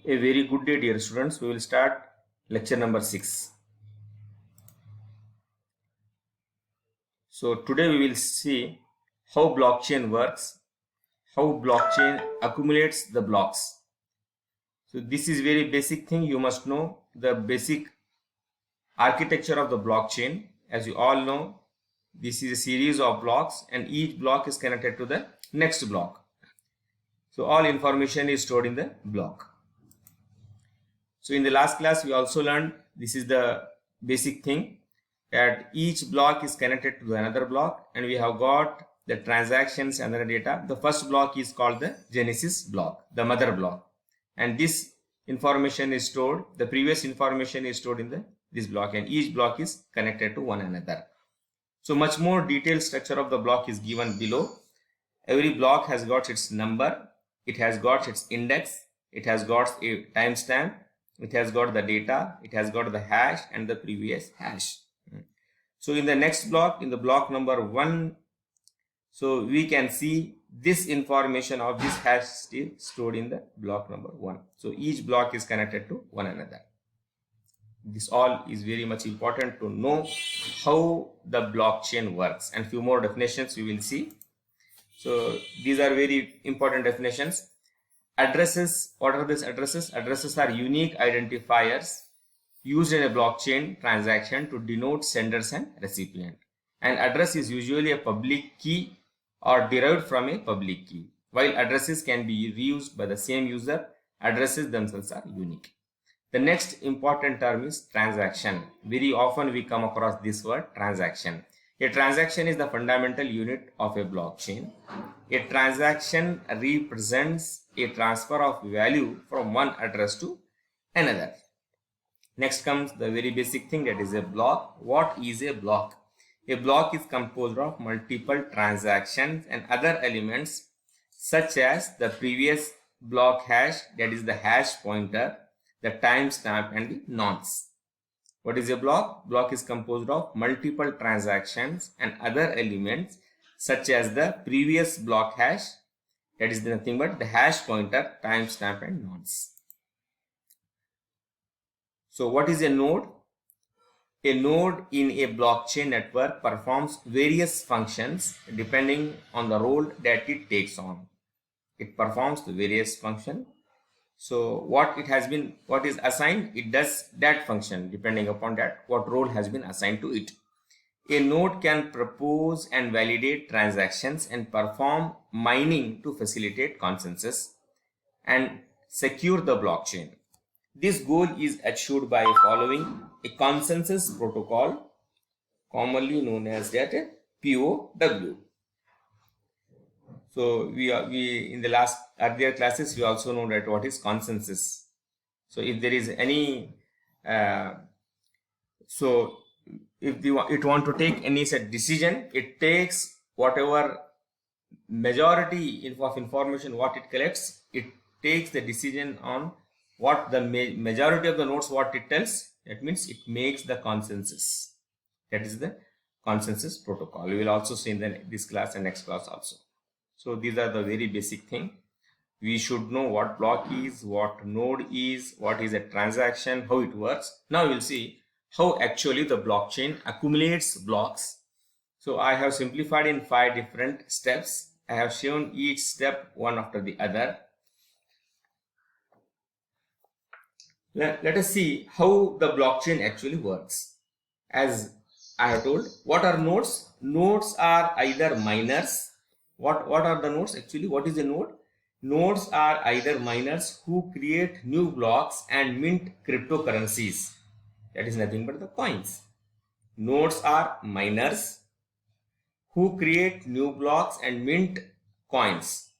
A very good day, dear students. We will start lecture number 6. So today we will see how blockchain works, how blockchain accumulates the blocks. So this is very basic thing. You must know the basic architecture of the blockchain. As you all know, this is a series of blocks and each block is connected to the next block. So all information is stored in the block. So in the last class, we also learned this is the basic thing, that each block is connected to another block and we have got the transactions and the data. The first block is called the Genesis block, the mother block. And this information is stored, the previous information is stored in this block, and each block is connected to one another. So much more detailed structure of the block is given below. Every block has got its number, it has got its index, it has got a timestamp, it has got the data, it has got the hash and the previous hash. So in the next block, in the block number 1, so we can see this information of this hash still stored in the block number 1. So each block is connected to one another. This all is very much important to know how the blockchain works, and few more definitions we will see. So these are very important definitions. Addresses, what are these addresses? Addresses are unique identifiers used in a blockchain transaction to denote senders and recipient. An address is usually a public key or derived from a public key. While addresses can be reused by the same user, addresses themselves are unique. The next important term is transaction. Very often we come across this word transaction. A transaction is the fundamental unit of a blockchain. A transaction represents a transfer of value from one address to another. Next comes the very basic thing, that is a block. What is a block? A block is composed of multiple transactions and other elements such as the previous block hash, that is the hash pointer, the timestamp and the nonce. What is a block? Block is composed of multiple transactions and other elements such as the previous block hash, that is nothing but the hash pointer, timestamp and nonce. So what is a node? A node in a blockchain network performs various functions depending on the role that it takes on. It performs the various function. So what is assigned, it does that function depending upon that what role has been assigned to it. A node can propose and validate transactions and perform mining to facilitate consensus and secure the blockchain. This goal is achieved by following a consensus protocol, commonly known as that POW. So we in the last earlier classes we also know that what is consensus. So if there is any so if it want to take any set decision, it takes whatever majority of information what it collects, it takes the decision on what the majority of the nodes what it tells. That means it makes the consensus. That is the consensus protocol. We will also see in this class and next class also. So these are the very basic thing. We should know what block is, what node is, what is a transaction, how it works. Now we will see how actually the blockchain accumulates blocks. So I have simplified in 5 different steps. I have shown each step one after the other. Let us see how the blockchain actually works. As I have told, what are nodes? Nodes are either miners. What are the nodes actually? What is a node? Nodes are either miners who create new blocks and mint cryptocurrencies. That is nothing but the coins. Nodes are miners who create new blocks and mint coins,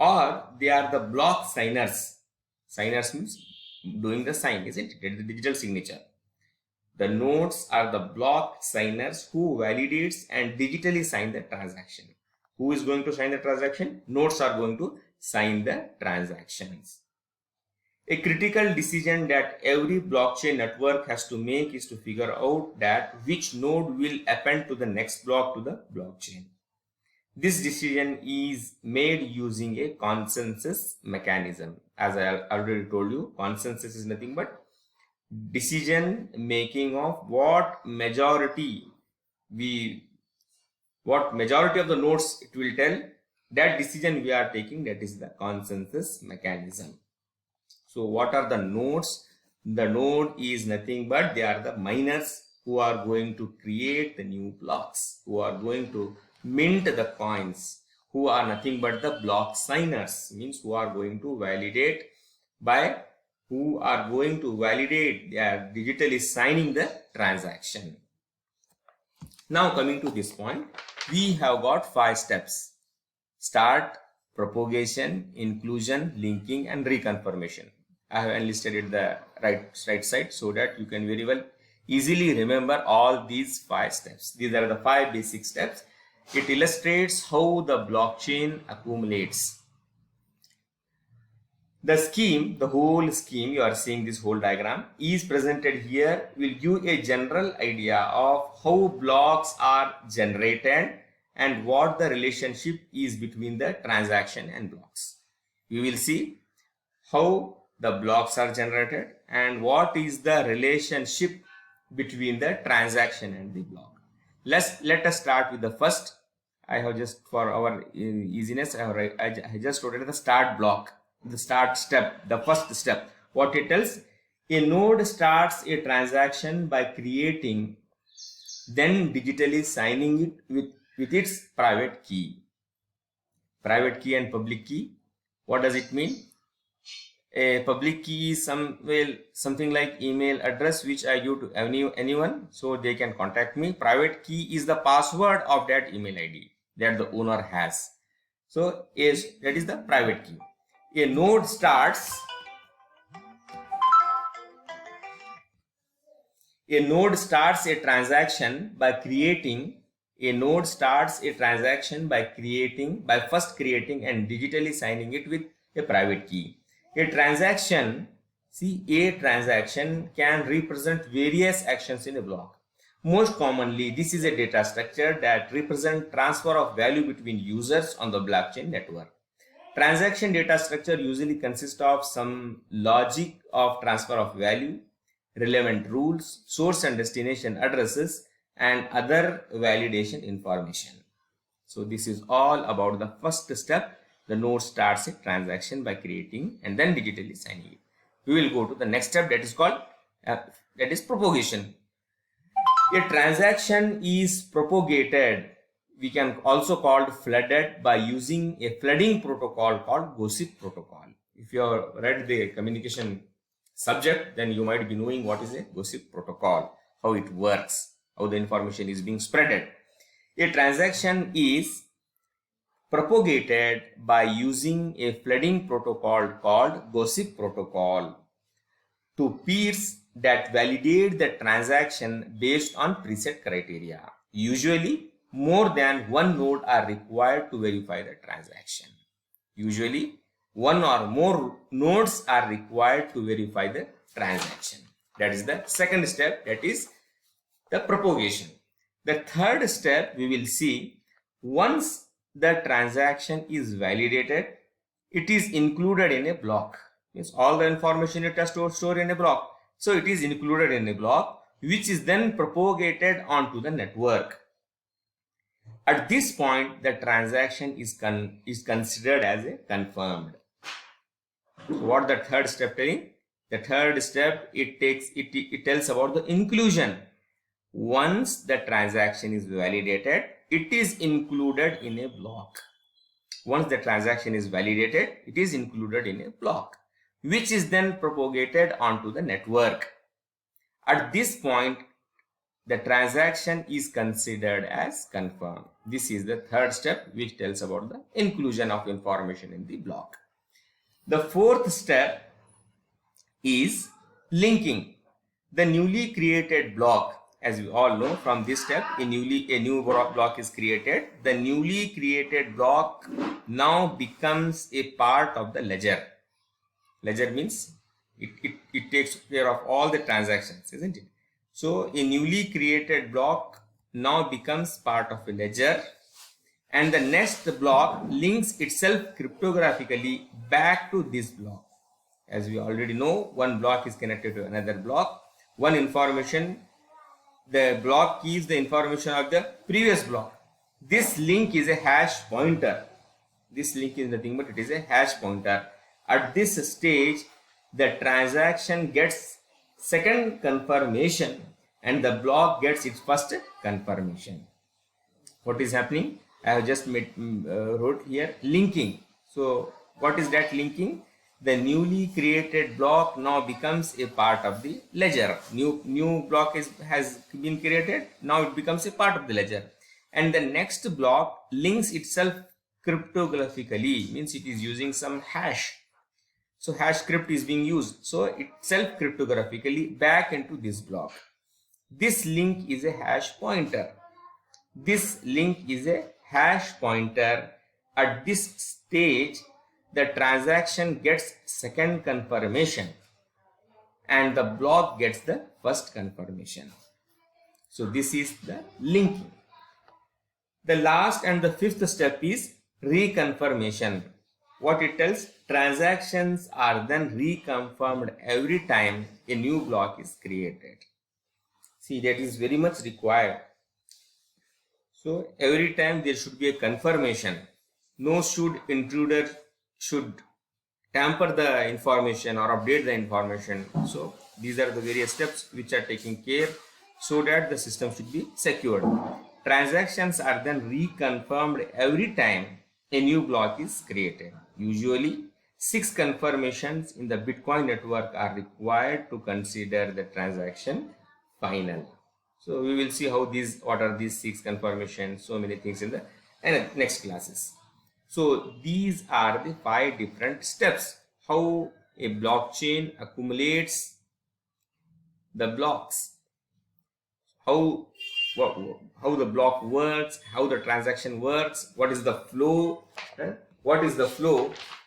or they are the block signers. Signers means doing the sign, isn't it? It is the digital signature. The nodes are the block signers who validates and digitally sign the transaction. Who is going to sign the transaction? Nodes are going to sign the transactions. A critical decision that every blockchain network has to make is to figure out that which node will append to the next block to the blockchain. This decision is made using a consensus mechanism. As I already told you, consensus is nothing but decision making of what majority of the nodes it will tell, that decision we are taking, that is the consensus mechanism. So what are the nodes? The node is nothing but they are the miners who are going to create the new blocks, who are going to mint the coins, who are nothing but the block signers, means who are going to validate they are digitally signing the transaction. Now coming to this point, we have got 5 steps: start, propagation, inclusion, linking, and reconfirmation. I have enlisted it the right side so that you can very well easily remember all these 5 steps. These are the 5 basic steps. It illustrates how the blockchain accumulates. The scheme, the whole scheme, you are seeing this whole diagram is presented here, will give a general idea of how blocks are generated and what the relationship is between the transaction and blocks. We will see how the blocks are generated and what is the relationship between the transaction and the block. Let us start with the first. I have just, for our easiness, I just wrote it the start block, the start step, the first step. What it tells: a node starts a transaction by creating, then digitally signing it with its private key. Private key and public key. What does it mean? A public key is something like email address which I give to anyone so they can contact me. Private key is the password of that email ID that the owner has. So that is the private key. A node starts a transaction by creating. A node starts a transaction by first creating and digitally signing it with a private key. A transaction can represent various actions in a block. Most commonly, this is a data structure that represents transfer of value between users on the blockchain network. Transaction data structure usually consists of some logic of transfer of value, relevant rules, source and destination addresses, and other validation information. So this is all about the first step. The node starts a transaction by creating and then digitally signing it. We will go to the next step, that is called propagation. A transaction is propagated, we can also call flooded, by using a flooding protocol called gossip protocol. If you have read the communication subject, then you might be knowing what is a gossip protocol, how it works, how the information is being spreaded. A transaction is propagated by using a flooding protocol called gossip protocol to peers that validate the transaction based on preset criteria. Usually, more than one node are required to verify the transaction. Usually, one or more nodes are required to verify the transaction. That is the second step, that is the propagation. The third step we will see: once the transaction is validated, it is included in a block. Means all the information it has to store in a block. So it is included in a block, which is then propagated onto the network. At this point, the transaction is considered as a confirmed. So what the third step telling? The third step, it tells about the inclusion. Once the transaction is validated, it is included in a block. Once the transaction is validated, it is included in a block, which is then propagated onto the network. At this point, the transaction is considered as confirmed. This is the third step, which tells about the inclusion of information in the block. The fourth step is linking. The newly created block, as we all know, from this step, a new block is created. The newly created block now becomes a part of the ledger. Ledger means it takes care of all the transactions, isn't it? So a newly created block now becomes part of a ledger, and the next block links itself cryptographically back to this block. As we already know, one block is connected to another block. One information, the block keeps the information of the previous block. This link is a hash pointer. This link is nothing but it is a hash pointer. At this stage, the transaction gets second confirmation and the block gets its first confirmation. What is happening? I have just wrote here linking. So what is that linking? The newly created block now becomes a part of the ledger. New block has been created. Now it becomes a part of the ledger. And the next block links itself cryptographically, means it is using some hash. So hash script is being used. So itself cryptographically back into this block. This link is a hash pointer. This link is a hash pointer. At this stage, the transaction gets second confirmation and the block gets the first confirmation. So this is the linking. The last and the fifth step is reconfirmation. What it tells? Transactions are then reconfirmed every time a new block is created. See, that is very much required. So every time there should be a confirmation. No intruder should tamper the information or update the information. So these are the various steps which are taking care so that the system should be secured. Transactions are then reconfirmed every time a new block is created. Usually 6 confirmations in the Bitcoin network are required to consider the transaction final. So we will see how what are these 6 confirmations, so many things in the next classes. So these are the 5 different steps how a blockchain accumulates the blocks, how the block works, how the transaction works, what is the flow,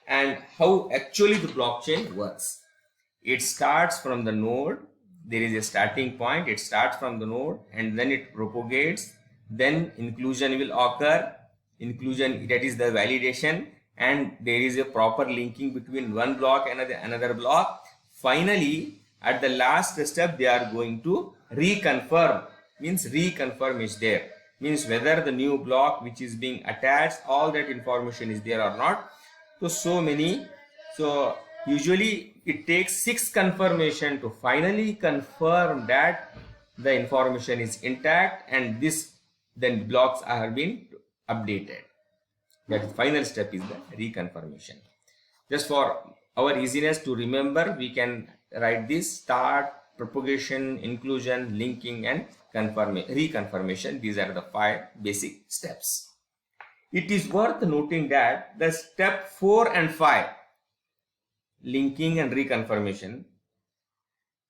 and how actually the blockchain works. It starts from the node. There is a starting point. It starts from the node and then it propagates. Then inclusion will occur. Inclusion, that is the validation, and there is a proper linking between one block and another block. Finally, at the last step, they are going to reconfirm. Means reconfirm is there. Means whether the new block which is being attached, all that information is there or not. So usually it takes 6 confirmation to finally confirm that the information is intact and then blocks are being updated. That final step is the reconfirmation. Just for our easiness to remember, we can write this: start, propagation, inclusion, linking, and reconfirmation. These are the 5 basic steps. It is worth noting that the step 4 and 5, linking and reconfirmation,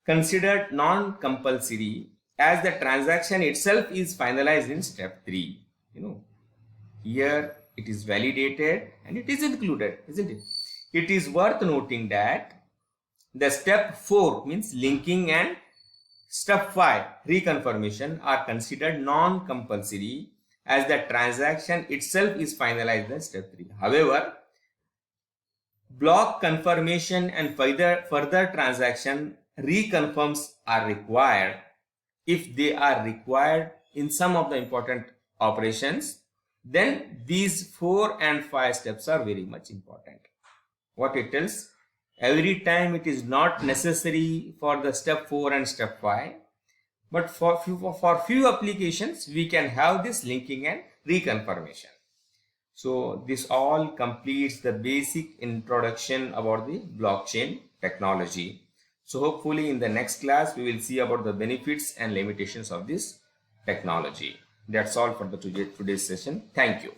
considered non-compulsory as the transaction itself is finalized in step 3. Here it is validated and it is included, isn't it? It is worth noting that the step 4 means linking and step 5 reconfirmation are considered non-compulsory as the transaction itself is finalized in step 3. However, block confirmation and further transaction reconfirms are required if they are required in some of the important operations. Then these 4 and 5 steps are very much important. What it tells? Every time it is not necessary for the step 4 and step 5, but for few applications we can have this linking and reconfirmation. So this all completes the basic introduction about the blockchain technology. So hopefully in the next class we will see about the benefits and limitations of this technology. That's all for the today's session. Thank you.